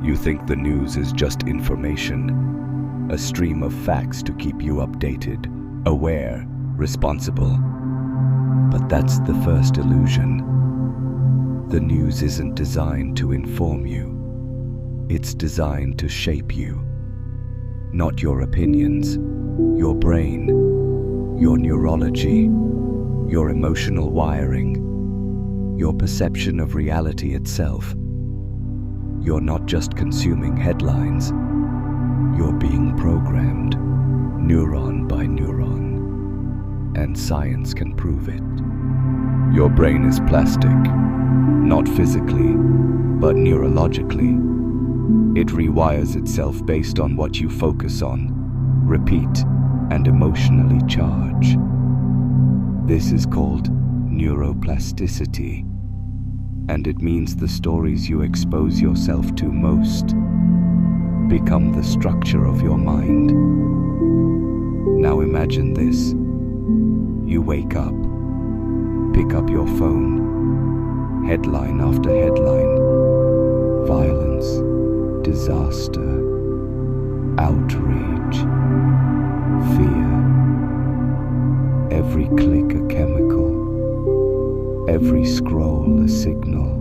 You think the news is just information, a stream of facts to keep you updated, aware, responsible. But that's the first illusion. The news isn't designed to inform you. It's designed to shape you. Not your opinions, your brain, your neurology, your emotional wiring, your perception of reality itself. You're not just consuming headlines, you're being programmed, neuron by neuron, and science can prove it. Your brain is plastic, not physically, but neurologically. It rewires itself based on what you focus on, repeat, and emotionally charge. This is called neuroplasticity, and it means the stories you expose yourself to most become the structure of your mind. Now imagine this. You wake up, pick up your phone, headline after headline, violence, disaster, outrage, fear. Every click a chemical, every scroll a signal.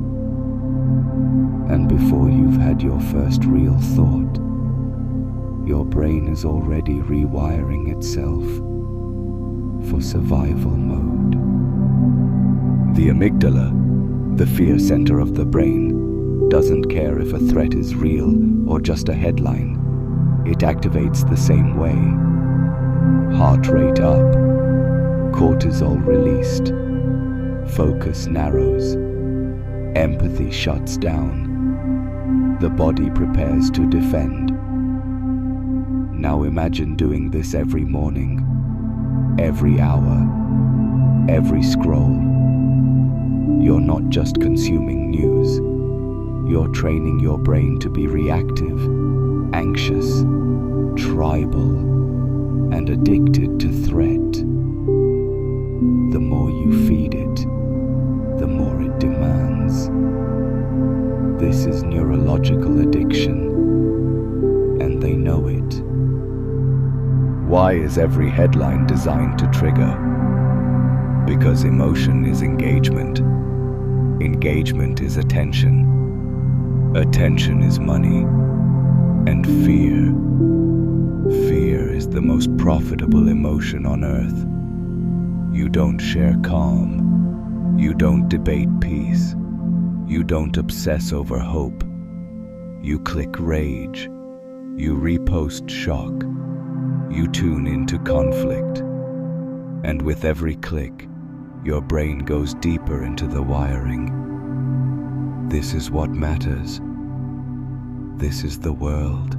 And before you've had your first real thought, your brain is already rewiring itself for survival mode. The amygdala, the fear center of the brain, doesn't care if a threat is real or just a headline. It activates the same way. Heart rate up, cortisol released, focus narrows, empathy shuts down. The body prepares to defend. Now imagine doing this every morning, every hour, every scroll. You're not just consuming news. You're training your brain to be reactive, anxious, tribal, and addicted to threat. The more you feed it, the more it demands. This is neurological addiction, and they know it. Why is every headline designed to trigger? Because emotion is engagement. Engagement is attention. Attention is money. And fear. Fear is the most profitable emotion on earth. You don't share calm. You don't debate peace. You don't obsess over hope. You click rage. You repost shock. You tune into conflict. And with every click, your brain goes deeper into the wiring. This is what matters. This is the world.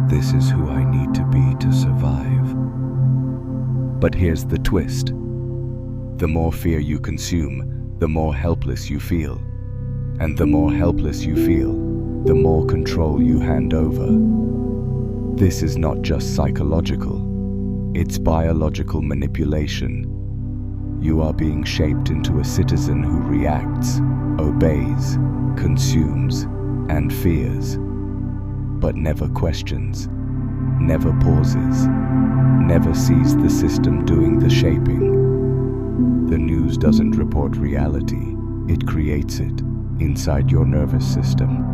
This is who I need to be to survive. But here's the twist. The more fear you consume, the more helpless you feel. And the more helpless you feel, the more control you hand over. This is not just psychological. It's biological manipulation. You are being shaped into a citizen who reacts, obeys, consumes, and fears, but never questions, never pauses, never sees the system doing the shaping. The news doesn't report reality, it creates it inside your nervous system.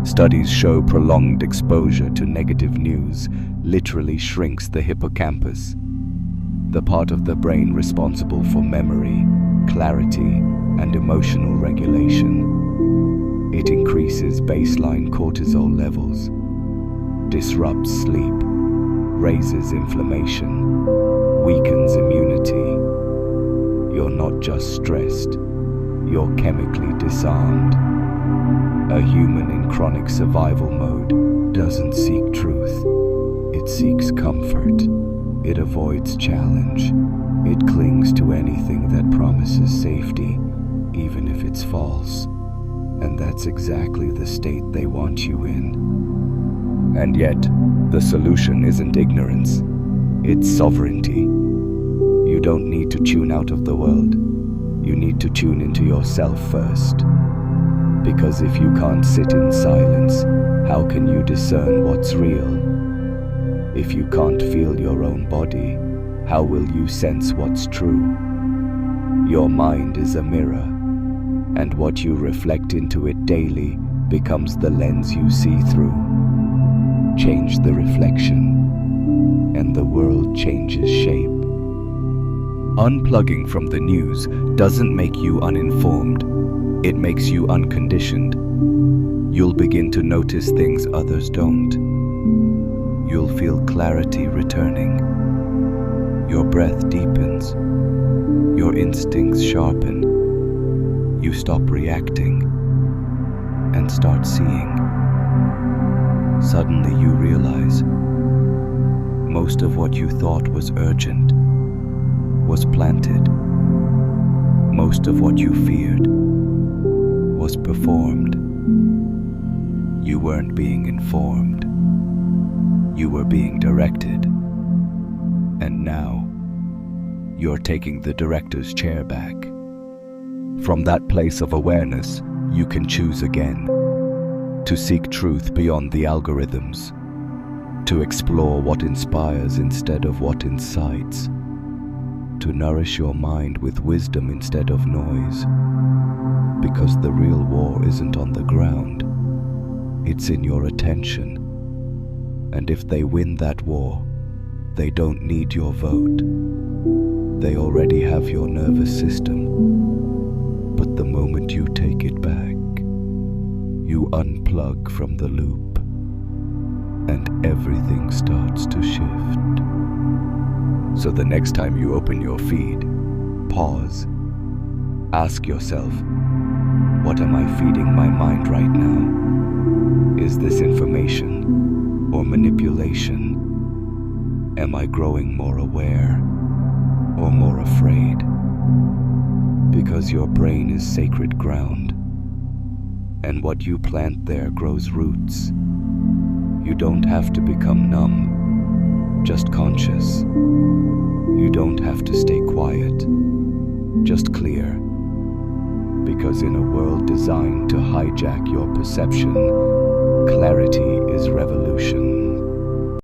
Studies show prolonged exposure to negative news literally shrinks the hippocampus, the part of the brain responsible for memory, clarity, and emotional regulation. It increases baseline cortisol levels, disrupts sleep, raises inflammation, weakens immunity. You're not just stressed, you're chemically disarmed. A human in chronic survival mode doesn't seek truth. It seeks comfort. It avoids challenge. It clings to anything that promises safety, even if it's false. And that's exactly the state they want you in. And yet, the solution isn't ignorance. It's sovereignty. You don't need to tune out of the world. You need to tune into yourself first. Because if you can't sit in silence, how can you discern what's real? If you can't feel your own body, how will you sense what's true? Your mind is a mirror, and what you reflect into it daily becomes the lens you see through. Change the reflection, and the world changes shape. Unplugging from the news doesn't make you uninformed, it makes you unconditioned. You'll begin to notice things others don't. You'll feel clarity returning. Your breath deepens. Your instincts sharpen. You stop reacting and start seeing. Suddenly you realize most of what you thought was urgent was planted. Most of what you feared was performed. You weren't being informed. You were being directed. And now, you're taking the director's chair back. From that place of awareness, you can choose again. To seek truth beyond the algorithms. To explore what inspires instead of what incites. To nourish your mind with wisdom instead of noise. Because the real war isn't on the ground. It's in your attention. And if they win that war, they don't need your vote. They already have your nervous system. But the moment you take it back, you unplug from the loop, and everything starts to shift. So the next time you open your feed, pause. Ask yourself, what am I feeding my mind right now? Is this information or manipulation? Am I growing more aware or more afraid? Because your brain is sacred ground, and what you plant there grows roots. You don't have to become numb, just conscious. You don't have to stay quiet, just clear. Because in a world designed to hijack your perception, clarity is revolution.